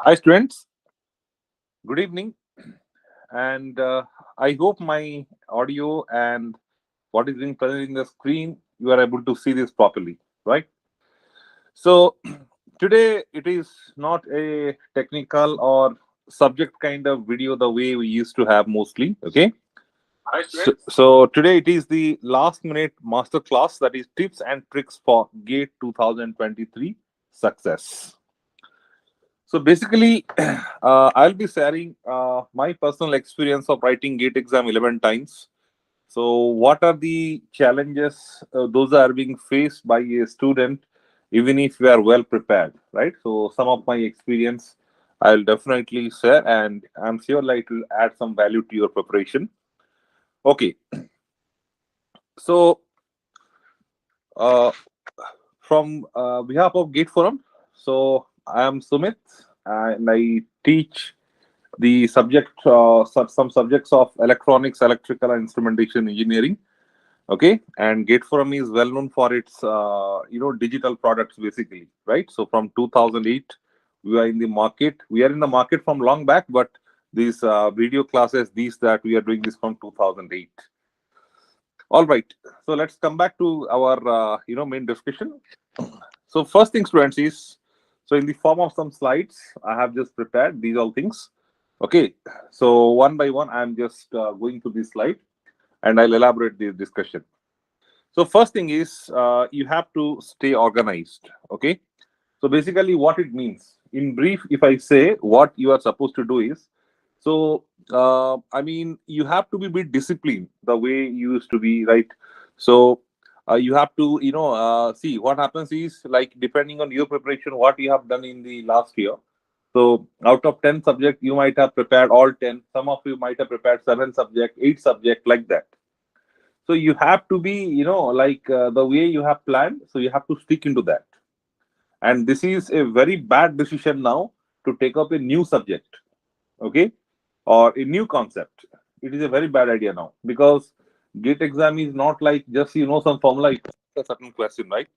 Hi, students. Good evening. And I hope my audio and what is being presented in the screen, you are able to see this properly, right? So, today it is not a technical or subject kind of video the way we used to have mostly, okay? Hi, So, students. so today it is the last minute masterclass, that is tips and tricks for GATE 2023 success. So basically, I'll be sharing my personal experience of writing GATE exam 11 times. So what are the challenges those are being faced by a student, even if you are well prepared, right? So some of my experience I'll definitely share, and I'm sure like it will add some value to your preparation. Okay, so uh, from behalf of GATE Forum, so I am Sumit, and I teach the subject some subjects of electronics, electrical and instrumentation engineering. Okay, and GATE Forum is well known for its digital products basically, right? So from 2008 we are in the market. We are in the market from long back, but these video classes, these that we are doing this from 2008. All right, so let's come back to our main discussion. So first thing, students, is so in the form of some slides I have just prepared these all things. Okay, so one by one I'm just going to this slide and I'll elaborate the discussion. So first thing is you have to stay organized. Okay, so basically what it means in brief, if I say what you are supposed to do is, so I mean you have to be a bit disciplined the way you used to be, right? So you have to see what happens is, like, depending on your preparation what you have done in the last year. So out of 10 subjects you might have prepared all 10, some of you might have prepared 7 subject, 8 subject, like that. So you have to be, the way you have planned, so you have to stick into that. And this is a very bad decision now to take up a new subject, okay, or a new concept. It is a very bad idea now, because GATE exam is not like just some formula, you answer a certain question, right?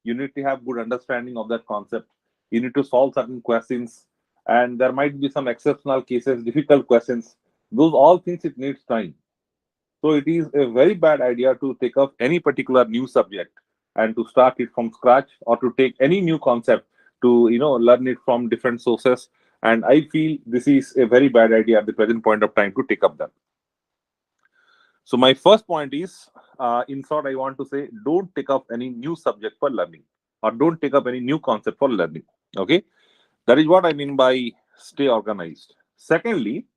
You need to have good understanding of that concept. You need to solve certain questions, and there might be some exceptional cases, difficult questions. Those all things, it needs time. So it is a very bad idea to take up any particular new subject and to start it from scratch, or to take any new concept to learn it from different sources. And I feel this is a very bad idea at the present point of time to take up them. So my first point is, in short, I want to say, don't take up any new subject for learning, or don't take up any new concept for learning. Okay, that is what I mean by stay organized. Secondly,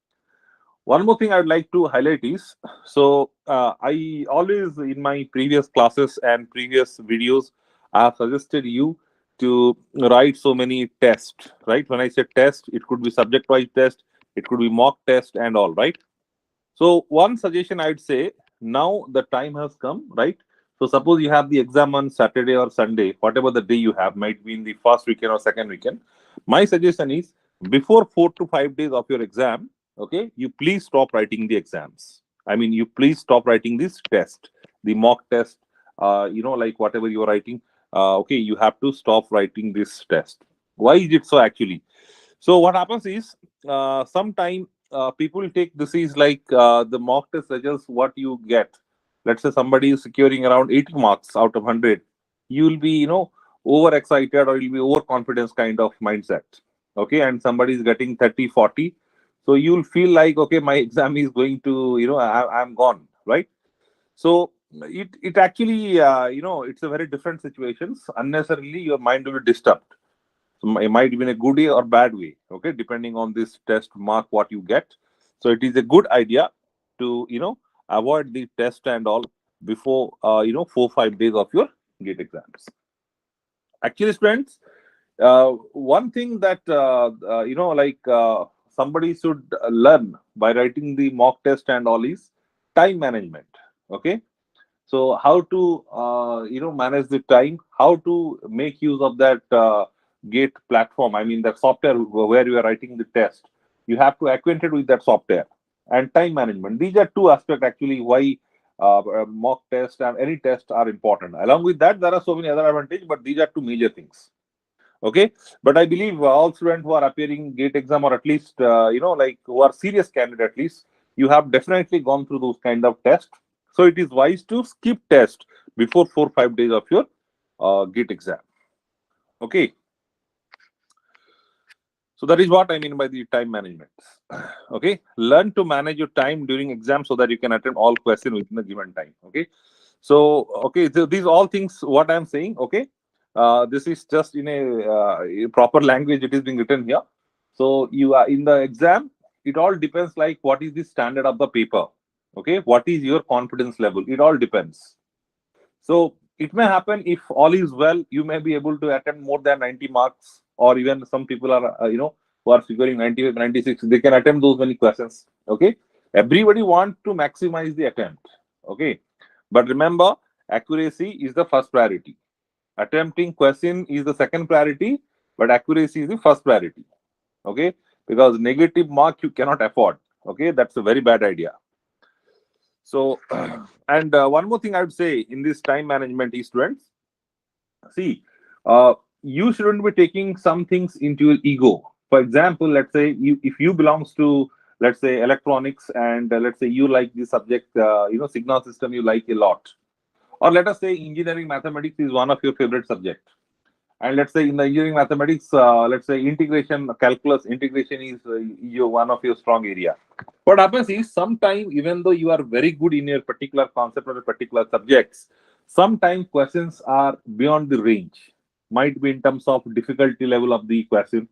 one more thing I would like to highlight is, so I always, in my previous classes and previous videos, I have suggested you to write so many tests, right? When I say test, it could be subject wise test, it could be mock test and all, right? So one suggestion I would say, now the time has come, right? So suppose you have the exam on Saturday or Sunday, whatever the day you have, might be in the first weekend or second weekend. My suggestion is, before 4 to 5 days of your exam, okay, you please stop writing the exams. I mean, you please stop writing this test, the mock test, like whatever you're writing. Okay, you have to stop writing this test. Why is it so actually? So what happens is, sometime people take this is like the mock test suggests what you get. Let's say somebody is securing around 80 marks out of 100. You will be, overexcited, or you'll be overconfidence kind of mindset. Okay, and somebody is getting 30, 40. So you'll feel like, okay, my exam is going to, I'm gone, right? So it actually, it's a very different situations. Unnecessarily, your mind will be disturbed. So it might be in a good way or bad way, okay, depending on this test mark what you get. So it is a good idea to avoid the test and all before 4 5 days of your gate exams. Actually, friends, one thing that somebody should learn by writing the mock test and all is time management. Okay, so how to manage the time, how to make use of that gate platform, I mean that software where you are writing the test. You have to acquainted with that software. And time management, these are two aspects actually why mock test and any test are important. Along with that, there are so many other advantages, but these are two major things. Okay, but I believe all students who are appearing gate exam, or at least like who are serious candidate, at least you have definitely gone through those kind of tests. So it is wise to skip test before 4 5 days of your gate exam. Okay, so that is what I mean by the time management. Okay, learn to manage your time during exam so that you can attend all questions within the given time. Okay, so okay, so these all things what I'm saying. Okay, this is just in a proper language. It is being written here. So you are in the exam. It all depends like what is the standard of the paper. Okay, what is your confidence level? It all depends. So it may happen if all is well, you may be able to attempt more than 90 marks, or even some people are, who are figuring 95, 96, they can attempt those many questions. Okay. Everybody wants to maximize the attempt. Okay. But remember, accuracy is the first priority. Attempting question is the second priority, but accuracy is the first priority. Okay. Because negative mark you cannot afford. Okay. That's a very bad idea. So, and one more thing I would say in this time management is, students, see, you shouldn't be taking some things into your ego. For example, let's say if you belongs to, let's say, electronics, and let's say you like the subject, signal system, you like a lot, or let us say engineering mathematics is one of your favorite subject, and let's say in the engineering mathematics, let's say integration, calculus integration is your one of your strong area. What happens is, sometime even though you are very good in your particular concept or a particular subjects, sometimes questions are beyond the range. Might be in terms of difficulty level of the question,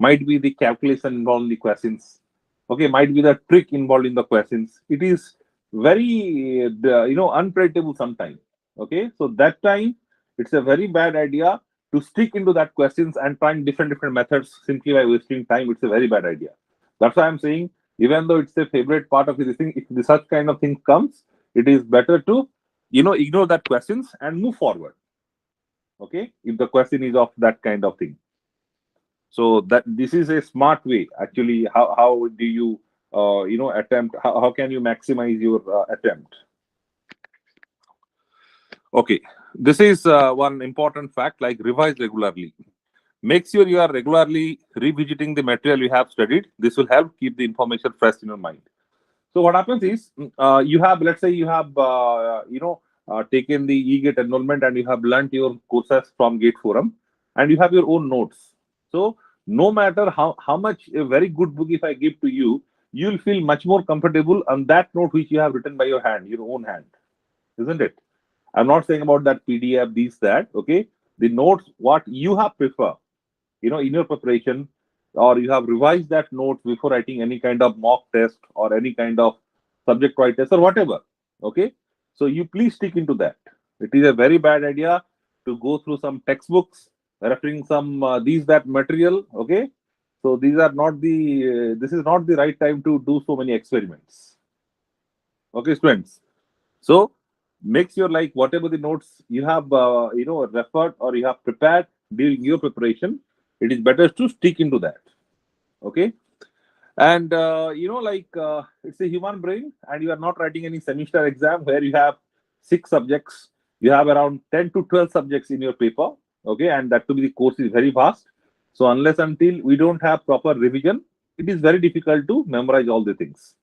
might be the calculation involved in the questions. Okay, might be the trick involved in the questions. It is very unpredictable sometimes. Okay, so that time it's a very bad idea to stick into that questions and trying different methods simply by wasting time. It's a very bad idea. That's why I'm saying, even though it's a favorite part of this thing, if the such kind of thing comes, it is better to ignore that questions and move forward. Okay, if the question is of that kind of thing. So that this is a smart way actually. How do you attempt, how can you maximize your attempt? Okay, this is one important fact, like revise regularly. Make sure you are regularly revisiting the material you have studied. This will help keep the information fresh in your mind. So what happens is, you have, let's say you have taken the e-gate enrollment, and you have learnt your courses from gate forum, and you have your own notes. So no matter how much a very good book if I give to you, you'll feel much more comfortable on that note which you have written by your hand, your own hand, isn't it? I'm not saying about that PDF, these, that. Okay, the notes what you have prefer, in your preparation, or you have revised that note before writing any kind of mock test or any kind of subject wise test or whatever. Okay, so you please stick into that. It is a very bad idea to go through some textbooks, referring some these, that material. Okay, so these are not the this is not the right time to do so many experiments. Okay, students, so make sure like whatever the notes you have referred or you have prepared during your preparation, it is better to stick into that. Okay, and it's a human brain, and you are not writing any semester exam where you have 6 subjects. You have around 10 to 12 subjects in your paper. Okay, and that to be the course is very vast. So unless until we don't have proper revision, it is very difficult to memorize all the things.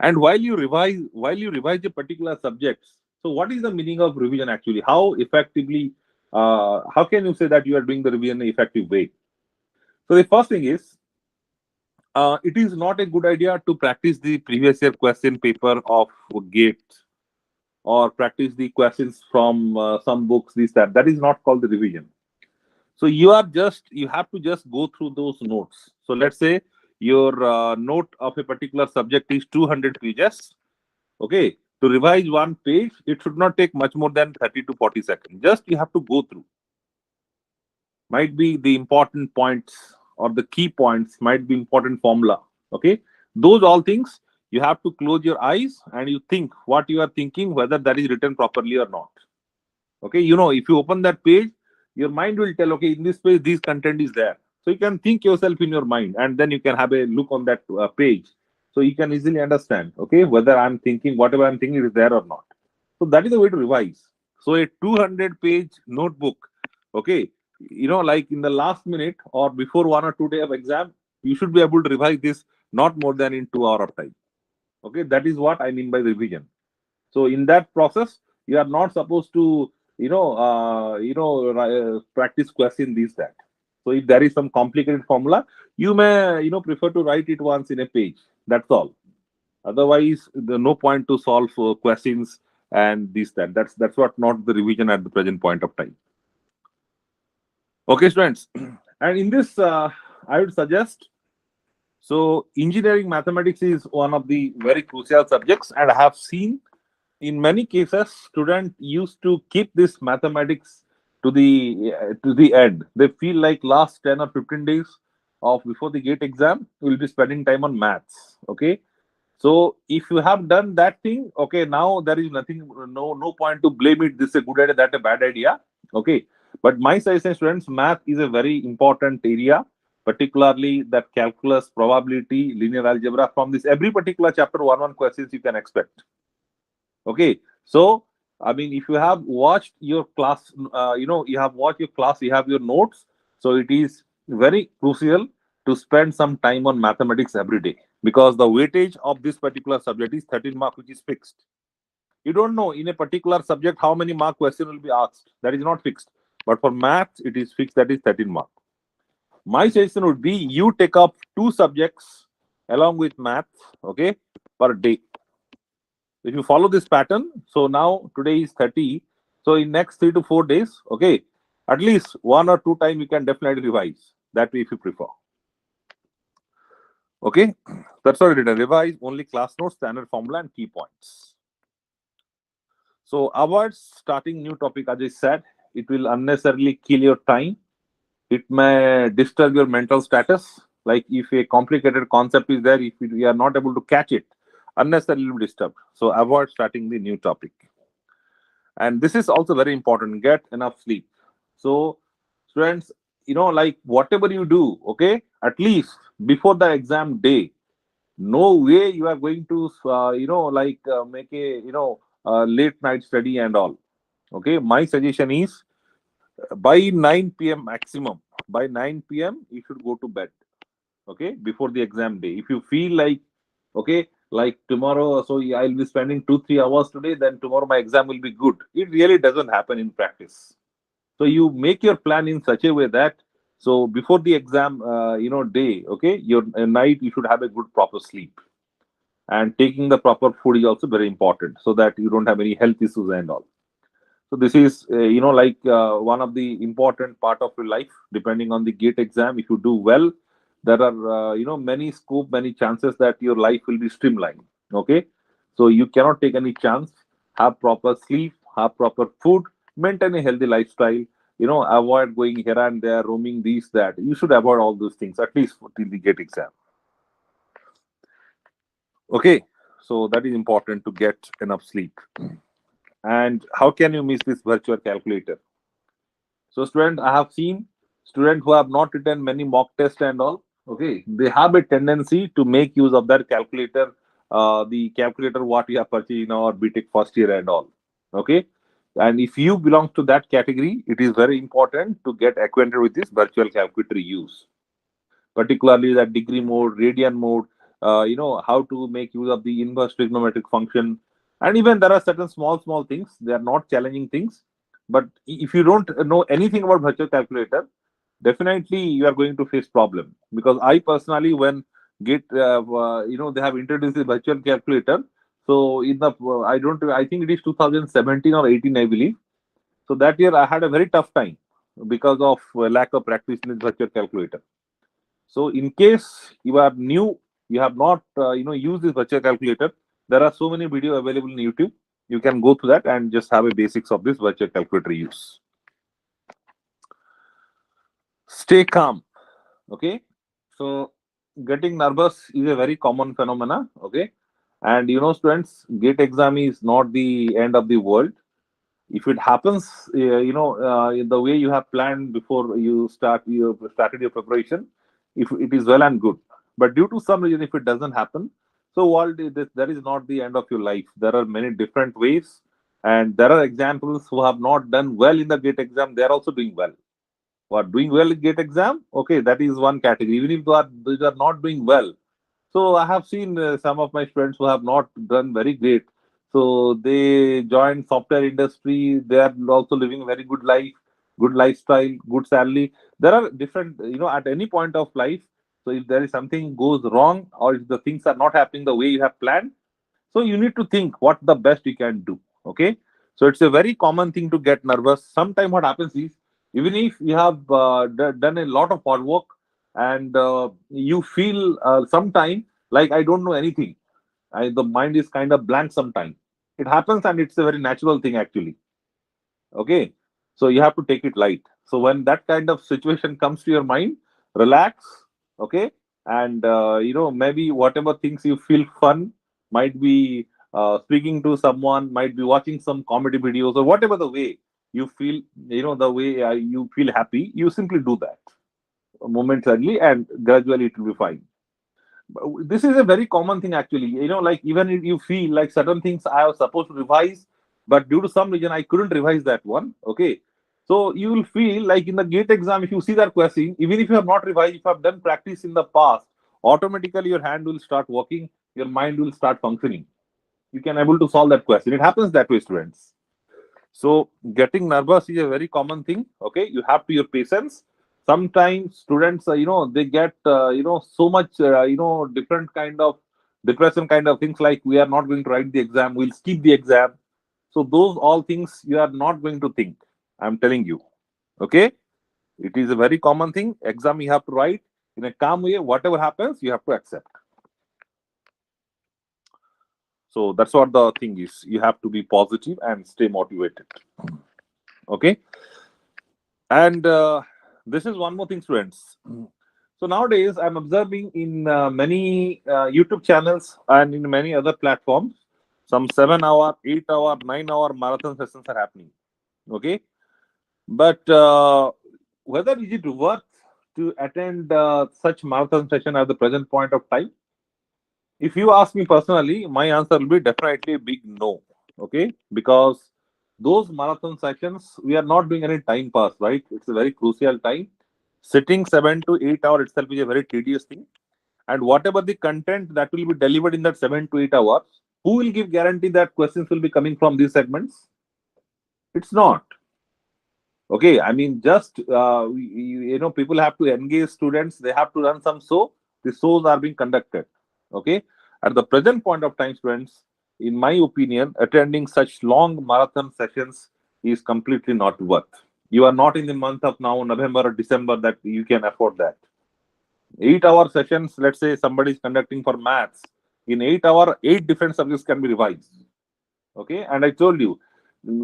And while you revise a particular subjects, so what is the meaning of revision actually? How effectively, how can you say that you are doing the revision in an effective way? So the first thing is, it is not a good idea to practice the previous year question paper of gate, or practice the questions from some books, this, that. That is not called the revision. So you have to just go through those notes. So let's say your note of a particular subject is 200 pages. Okay, to revise one page, it should not take much more than 30 to 40 seconds. Just you have to go through. Might be the important points or the key points, might be important formula. Okay, those all things you have to close your eyes and you think what you are thinking, whether that is written properly or not. Okay, if you open that page, your mind will tell, okay, in this page this content is there. So you can think yourself in your mind, and then you can have a look on that page, so you can easily understand, okay, whether I'm thinking whatever I'm thinking is there or not. So that is the way to revise. So a 200 page notebook, okay, like in the last minute or before 1 or 2 day of exam, you should be able to revise this not more than in 2 hour of time. Okay, that is what I mean by revision. So in that process, you are not supposed to, practice question this that. So if there is some complicated formula, you may, prefer to write it once in a page. That's all. Otherwise, the no point to solve questions and this that. That's what not the revision at the present point of time. Okay, students. And in this, I would suggest, so engineering mathematics is one of the very crucial subjects, and I have seen in many cases students used to keep this mathematics to the end. They feel like last 10 or 15 days of before the gate exam will be spending time on maths. Okay, so if you have done that thing, okay, now there is nothing, no point to blame it. This is a good idea, that a bad idea. Okay, but my suggestion, students, math is a very important area, particularly that calculus, probability, linear algebra. From this, every particular chapter, one questions you can expect. Okay, so I mean, if you have watched your class, you have watched your class, you have your notes. So it is very crucial to spend some time on mathematics every day, because the weightage of this particular subject is 13 mark, which is fixed. You don't know in a particular subject how many mark question will be asked. That is not fixed. But for maths, it is fixed. That is 13 mark. My suggestion would be you take up two subjects along with math, okay, per day. If you follow this pattern, so now today is 30, so in next 3 to 4 days, okay, at least 1 or 2 times you can definitely revise that way if you prefer. Okay, that's what I did. Revise only class notes, standard formula, and key points. So avoid starting new topic. As I said, it will unnecessarily kill your time. It may disturb your mental status. Like if a complicated concept is there, if we are not able to catch it, unnecessarily disturbed. So avoid starting the new topic. And this is also very important. Get enough sleep. So students, like whatever you do, okay, at least before the exam day, no way you are going to, make a, late night study and all. Okay, my suggestion is by 9 p.m. maximum. By 9 p.m. you should go to bed. Okay, before the exam day. If you feel like, okay, like tomorrow, so I'll be spending 2 3 hours today, then tomorrow my exam will be good. It really doesn't happen in practice. So you make your plan in such a way that, so before the exam, day, okay, your night you should have a good proper sleep, and taking the proper food is also very important, so that you don't have any health issues and all. So this is, one of the important part of your life. Depending on the gate exam, if you do well, there are, many scope, many chances that your life will be streamlined. Okay, so you cannot take any chance. Have proper sleep, have proper food, maintain a healthy lifestyle. Avoid going here and there, roaming these that. You should avoid all those things at least till the gate exam. Okay, so that is important to get enough sleep. And how can you miss this virtual calculator? So, student, I have seen students who have not written many mock tests and all. Okay, they have a tendency to make use of their calculator, the calculator what you have purchased in our BTech first year and all. Okay, and if you belong to that category, it is very important to get acquainted with this virtual calculator use, particularly that degree mode, radian mode. How to make use of the inverse trigonometric function, and even there are certain small things. They are not challenging things, but if you don't know anything about virtual calculator, definitely you are going to face problem. Because I personally, when get they have introduced the virtual calculator, so in the I think it is 2017 or 18, I believe. So that year I had a very tough time because of lack of practice in the virtual calculator. So in case you are new, you have not used this virtual calculator, there are so many video available in YouTube. You can go to that and just have a basics of this virtual calculator use. Stay calm. Okay, so getting nervous is a very common phenomena. Okay, and students, gate exam is not the end of the world. If it happens, the way you have planned before you started your preparation, if it is well and good. But due to some reason, if it doesn't happen, so that is not the end of your life. There are many different ways, and there are examples who have not done well in the gate exam. They are also doing well. who are doing well in GATE exam, okay, that is one category. Even if they are not doing well, so I have seen some of my friends who have not done very great. So they joined software industry. They are also living a very good life, good lifestyle, good salary. There are different, at any point of life. So if there is something goes wrong, or if the things are not happening the way you have planned, so you need to think what the best you can do. Okay. So it's a very common thing to get nervous. Sometimes what happens is, even if you have done a lot of hard work, and you feel sometime like I don't know anything. The mind is kind of blank sometime. It happens, and it's a very natural thing actually. Okay. So you have to take it light. So when that kind of situation comes to your mind, relax. Okay. And maybe whatever things you feel fun, might be speaking to someone, might be watching some comedy videos, or whatever the way you feel, the way you feel happy, you simply do that momentarily, and gradually it will be fine. This is a very common thing actually. Like, even if you feel like certain things I was supposed to revise, but due to some reason I couldn't revise that one. Okay. So you will feel like in the GATE exam, if you see that question, even if you have not revised, if you have done practice in the past, automatically your hand will start working, your mind will start functioning. You can able to solve that question. It happens that way, students. So getting nervous is a very common thing. Okay, you have to your patience. Sometimes students, they get so much different kind of depression kind of things, like we are not going to write the exam, we'll skip the exam. So those all things you are not going to think. I'm telling you. Okay, it is a very common thing. Exam you have to write in a calm way. Whatever happens, you have to accept. So that's what the thing is. You have to be positive and stay motivated. Okay. And this is one more thing, students. So nowadays, I'm observing in many YouTube channels and in many other platforms, some 7 hour, 8 hour, 9 hour marathon sessions are happening. Okay. But whether is it worth to attend such marathon session at the present point of time? If you ask me personally, my answer will be definitely a big no. Okay. Because those marathon sessions, we are not doing any time pass, right? It's a very crucial time. Sitting 7 to 8 hours itself is a very tedious thing. And whatever the content that will be delivered in that 7 to 8 hours, who will give guarantee that questions will be coming from these segments? It's not. Okay. I mean, just, people have to engage students, they have to run some show. The shows are being conducted. Okay. At the present point of time, students, in my opinion, attending such long marathon sessions is completely not worth. You are not in the month of now, November or December, that you can afford that. 8 hour sessions, let's say somebody is conducting for maths. In 8 hour, eight different subjects can be revised. Okay. And I told you,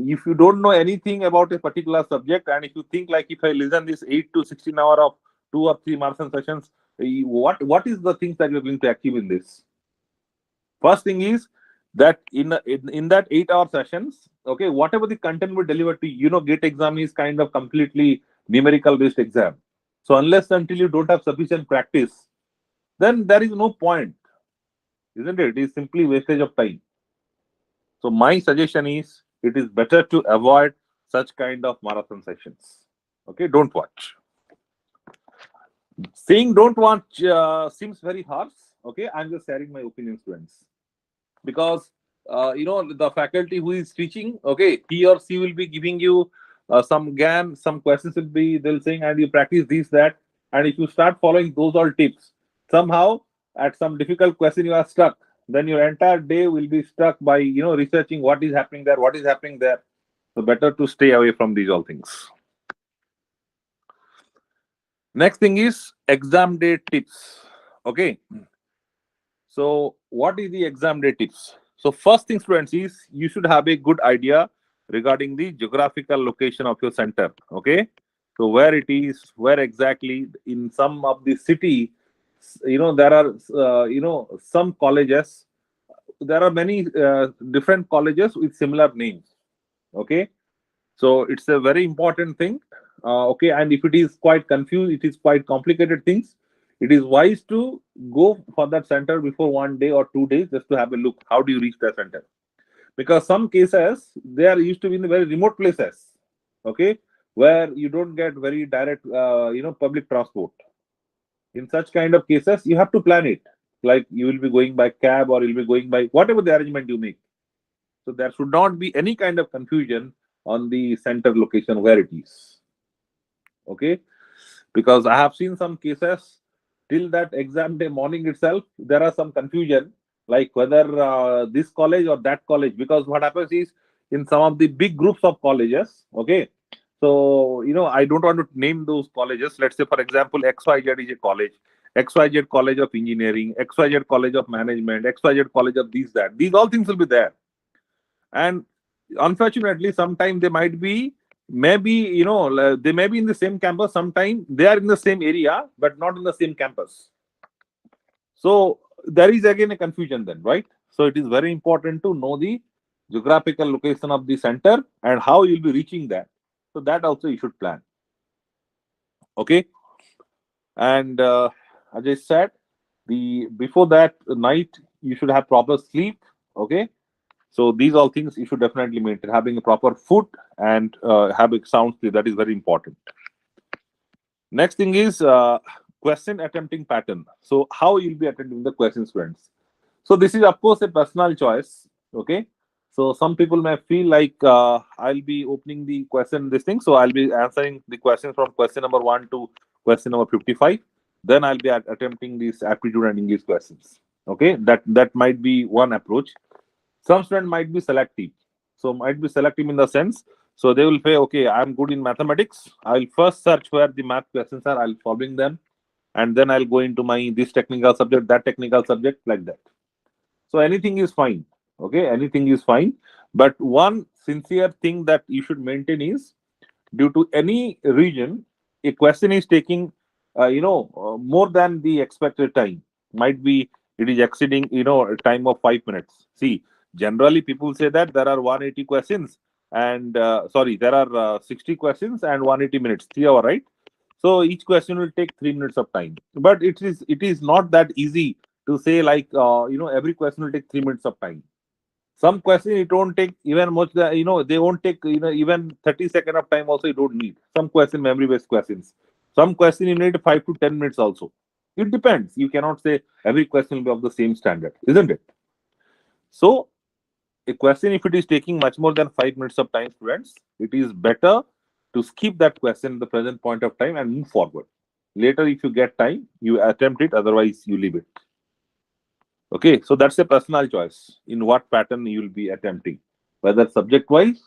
if you don't know anything about a particular subject, and if you think like, if I listen this 8 to 16 hour of 2 or 3 marathon sessions, what is the things that you're going to achieve in this? First thing is that in that 8 hour sessions, okay, whatever the content we deliver to you, GATE exam is kind of completely numerical based exam. So unless until you don't have sufficient practice, then there is no point, isn't it? It is simply wastage of time. So my suggestion is, it is better to avoid such kind of marathon sessions. Okay, don't watch. Saying don't watch seems very harsh. Okay, I'm just sharing my opinion, students, because the faculty who is teaching, okay, he or she will be giving you some GAN, some questions will be they'll saying, and you practice this that, and if you start following those all tips, somehow at some difficult question you are stuck, then your entire day will be stuck by researching what is happening there, what is happening there. So better to stay away from these all things. Next thing is exam day tips. Okay, so what is the exam day tips? So first thing, students, is you should have a good idea regarding the geographical location of your center. Okay, so where it is, where exactly in some of the city, there are some colleges. There are many different colleges with similar names. Okay, so it's a very important thing. Okay, and if it is quite confused, it is quite complicated things, it is wise to go for that center before 1 day or 2 days, just to have a look how do you reach that center. Because some cases they are used to be in the very remote places. Okay, where you don't get very direct, public transport. In such kind of cases, you have to plan it. Like you will be going by cab or you'll be going by whatever the arrangement you make. So there should not be any kind of confusion on the center location where it is. Okay, because I have seen some cases till that exam day morning itself, there are some confusion like whether this college or that college. Because what happens is in some of the big groups of colleges, okay, so I don't want to name those colleges. Let's say, for example, XYZ is a college, XYZ College of Engineering, XYZ College of Management, XYZ College of these, that. These all things will be there. And unfortunately, sometimes they might be, maybe they may be in the same campus, sometimes they are in the same area but not in the same campus. So there is again a confusion then, right? So it is very important to know the geographical location of the center and how you'll be reaching that. So that also you should plan. Okay. And as I said, the before that night you should have proper sleep. Okay. So these all things you should definitely maintain. Having a proper food and having sound sleep, that is very important. Next thing is question attempting pattern. So how you'll be attempting the questions, friends. So this is of course a personal choice. Okay. So some people may feel like I'll be opening the question this thing. So I'll be answering the questions from question number 1 to question number 55. Then I'll be attempting these aptitude and English questions. Okay. That might be one approach. Some student might be selective. So might be selective in the sense, so they will say, okay, I'm good in mathematics. I'll first search where the math questions are, I'll solving them, and then I'll go into my this technical subject, that technical subject, like that. So anything is fine. Okay, anything is fine. But one sincere thing that you should maintain is, due to any region, a question is taking more than the expected time. Might be it is exceeding a time of 5 minutes. See, generally people say that there are 180 questions, and sorry, there are 60 questions and 180 minutes, 3 hour, right? So each question will take 3 minutes of time. But it is not that easy to say like every question will take 3 minutes of time. Some question it won't take even much. They won't take even 30 seconds of time. Also, you don't need some question, memory based questions. Some question you need 5 to 10 minutes also. It depends. You cannot say every question will be of the same standard, isn't it? So a question, if it is taking much more than 5 minutes of time, students, it is better to skip that question at the present point of time and move forward. Later, if you get time, you attempt it. Otherwise, you leave it. Okay, so that's a personal choice in what pattern you will be attempting, whether subject wise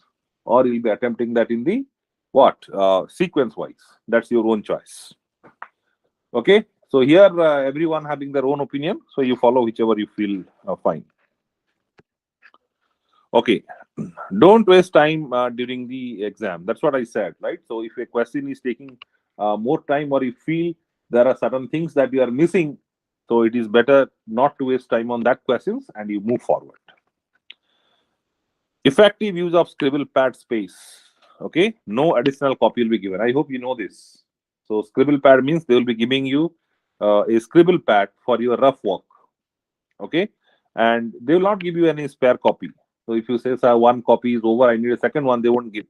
or you'll be attempting that in the what sequence wise. That's your own choice. Okay, so here everyone having their own opinion, so you follow whichever you feel fine. Okay, don't waste time during the exam. That's what I said, right? So if a question is taking more time, or you feel there are certain things that you are missing, so it is better not to waste time on that questions and you move forward. Effective use of scribble pad space. Okay, no additional copy will be given. I hope you know this. So scribble pad means they will be giving you a scribble pad for your rough work. Okay, and they will not give you any spare copy. So if you say, sir, one copy is over, I need a second one, they won't give.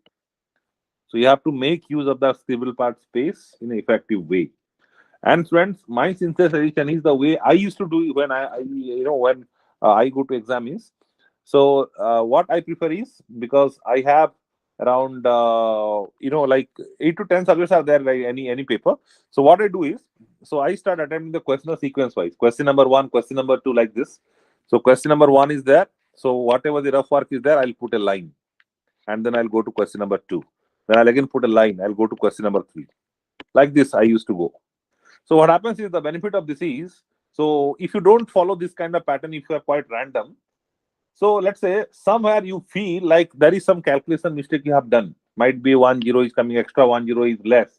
So you have to make use of the scribble pad space in an effective way. And friends, my sincere suggestion is the way I used to do it when when I go to exam is. So what I prefer is, because I have around like 8 to 10 subjects are there, like any paper. So what I do is, so I start attempting the question sequence wise. Question number 1, question number 2, like this. So question number 1 is there. So whatever the rough work is there, I'll put a line, and then I'll go to question number 2. Then I'll again put a line. I'll go to question number 3. Like this, I used to go. So what happens is, the benefit of this is, so if you don't follow this kind of pattern, if you are quite random, so let's say somewhere you feel like there is some calculation mistake you have done. Might be 1 0 is coming extra, 1 0 is less.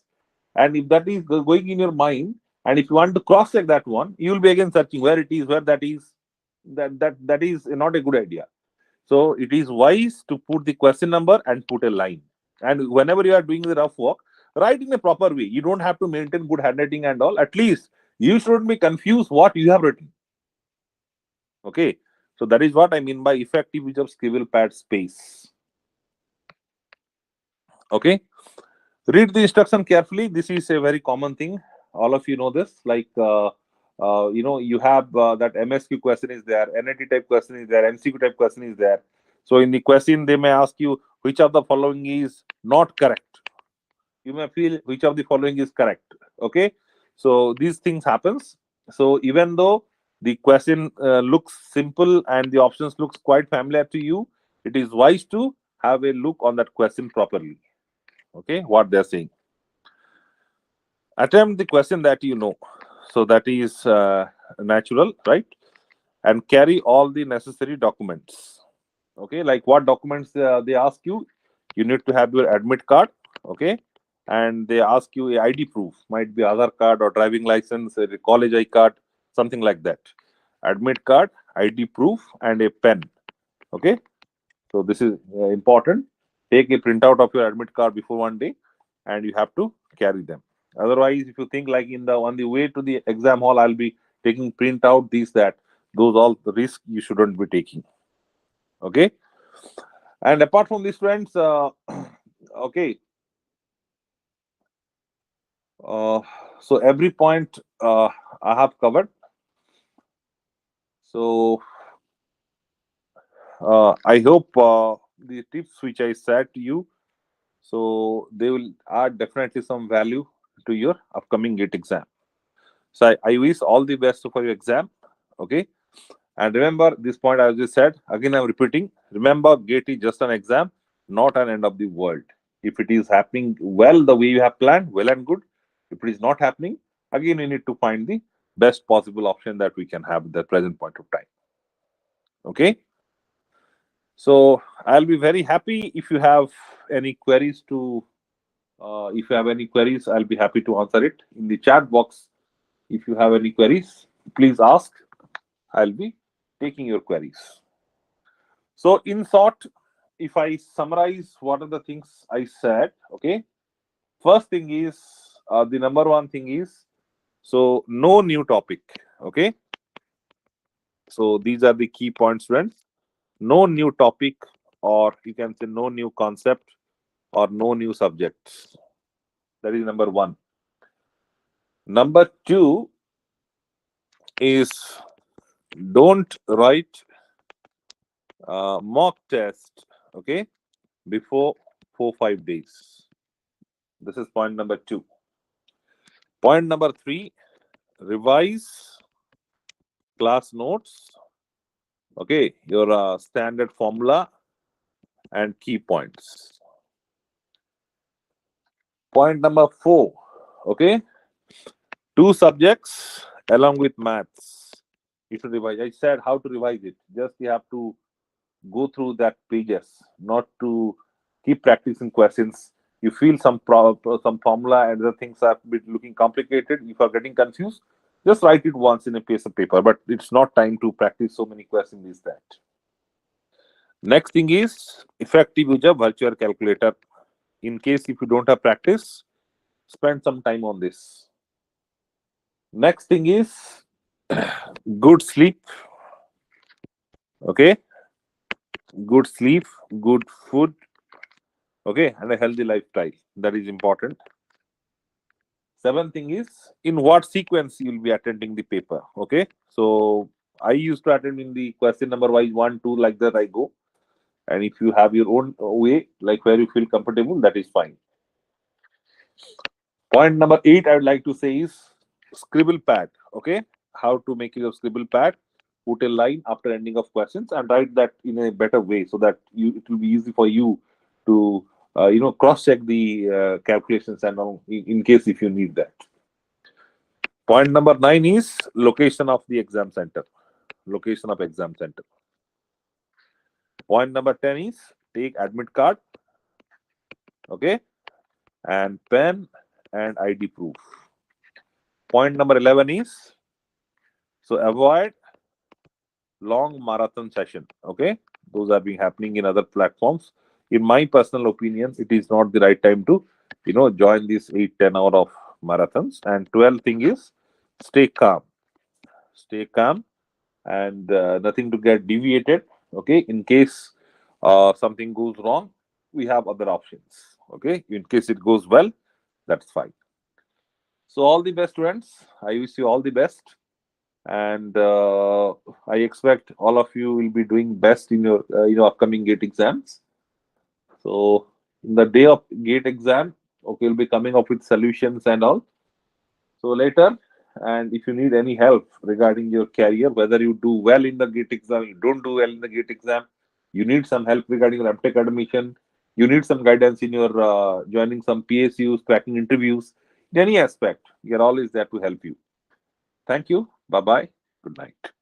And if that is going in your mind, and if you want to cross check that one, you will be again searching where it is, where that is. That is not a good idea. So it is wise to put the question number and put a line. And whenever you are doing the rough work, write in a proper way. You don't have to maintain good handwriting and all. At least you shouldn't be confused what you have written. Okay. So that is what I mean by effective use of scribble pad space. Okay. Read the instruction carefully. This is a very common thing. All of you know this. Like, you have that MSQ question is there, NAT type question is there, MCQ type question is there. So in the question, they may ask you which of the following is not correct. You may feel which of the following is correct. Okay, so these things happens. So even though the question looks simple and the options looks quite familiar to you, it is wise to have a look on that question properly. Okay, what they're saying. Attempt the question that you know. So that is natural, right? And carry all the necessary documents. Okay, like what documents they ask you? You need to have your admit card. Okay, and they ask you a ID proof, might be Aadhaar card or driving license, a college I card, something like that. Admit card, ID proof, and a pen. Okay, so this is important. Take a printout of your admit card before one day, and you have to carry them. Otherwise, if you think like in the on the way to the exam hall, I'll be taking printout, these, that, those all the risk you shouldn't be taking. Okay, and apart from these, friends, okay, uh, so every point I have covered. So I hope the tips which I said to you, so they will add definitely some value to your upcoming GATE exam. So I wish all the best for your exam. Okay, and remember this point I just said. Again, I'm repeating. Remember, GATE is just an exam, not an end of the world. If it is happening well the way you have planned, well and good. If it is not happening, again, we need to find the best possible option that we can have at the present point of time. Okay. So I'll be very happy if you have any queries to. If you have any queries, I'll be happy to answer it in the chat box. If you have any queries, please ask. I'll be taking your queries. So, in short, if I summarize what are the things I said, okay, first thing is the number one thing is, so no new topic, okay. So these are the key points, friends. No new topic, or you can say no new concept, or no new subjects. That is number one. Number two is don't write mock test, okay, before 4 5 days. This is point number two. Point number three, revise class notes, okay, your standard formula and key points. Point number four, okay, two subjects along with maths. You should revise. I said how to revise it. Just you have to go through that pages, not to keep practicing questions. You feel some formula and the things are a bit looking complicated. If you are getting confused, just write it once in a piece of paper. But it's not time to practice so many questions. Is that? Next thing is effective use of virtual calculator. In case if you don't have practice, spend some time on this. Next thing is good sleep. Okay, good sleep, good food. Okay, and a healthy lifestyle. That is important. Seventh thing is in what sequence you will be attending the paper. Okay, so I used to attend in the question number wise 1 2 like that I go, and if you have your own way like where you feel comfortable, that is fine. Point number 8 I would like to say is scribble pad. Okay, how to make your scribble pad, put a line after ending of questions and write that in a better way so that you it will be easy for you to cross check the calculations and all in case if you need that. Point number 9 is location of the exam center. Location of exam center. Point number 10 is take admit card, okay, and pen and ID proof. Point number 11 is so avoid long marathon session. Okay, those are being happening in other platforms. In my personal opinion, it is not the right time to join these 8 10 hour of marathons. And 12 thing is stay calm. Stay calm and nothing to get deviated. Okay, in case something goes wrong, we have other options. Okay, in case it goes well, that's fine. So all the best, students. I wish you all the best, and I expect all of you will be doing best in your upcoming gate exams. So in the day of gate exam, okay, you'll be coming up with solutions and all. So later, and if you need any help regarding your career, whether you do well in the gate exam, you don't do well in the gate exam, you need some help regarding your MTech admission, you need some guidance in your joining some PSUs, cracking interviews, in any aspect, we are always there to help you. Thank you. Bye bye. Good night.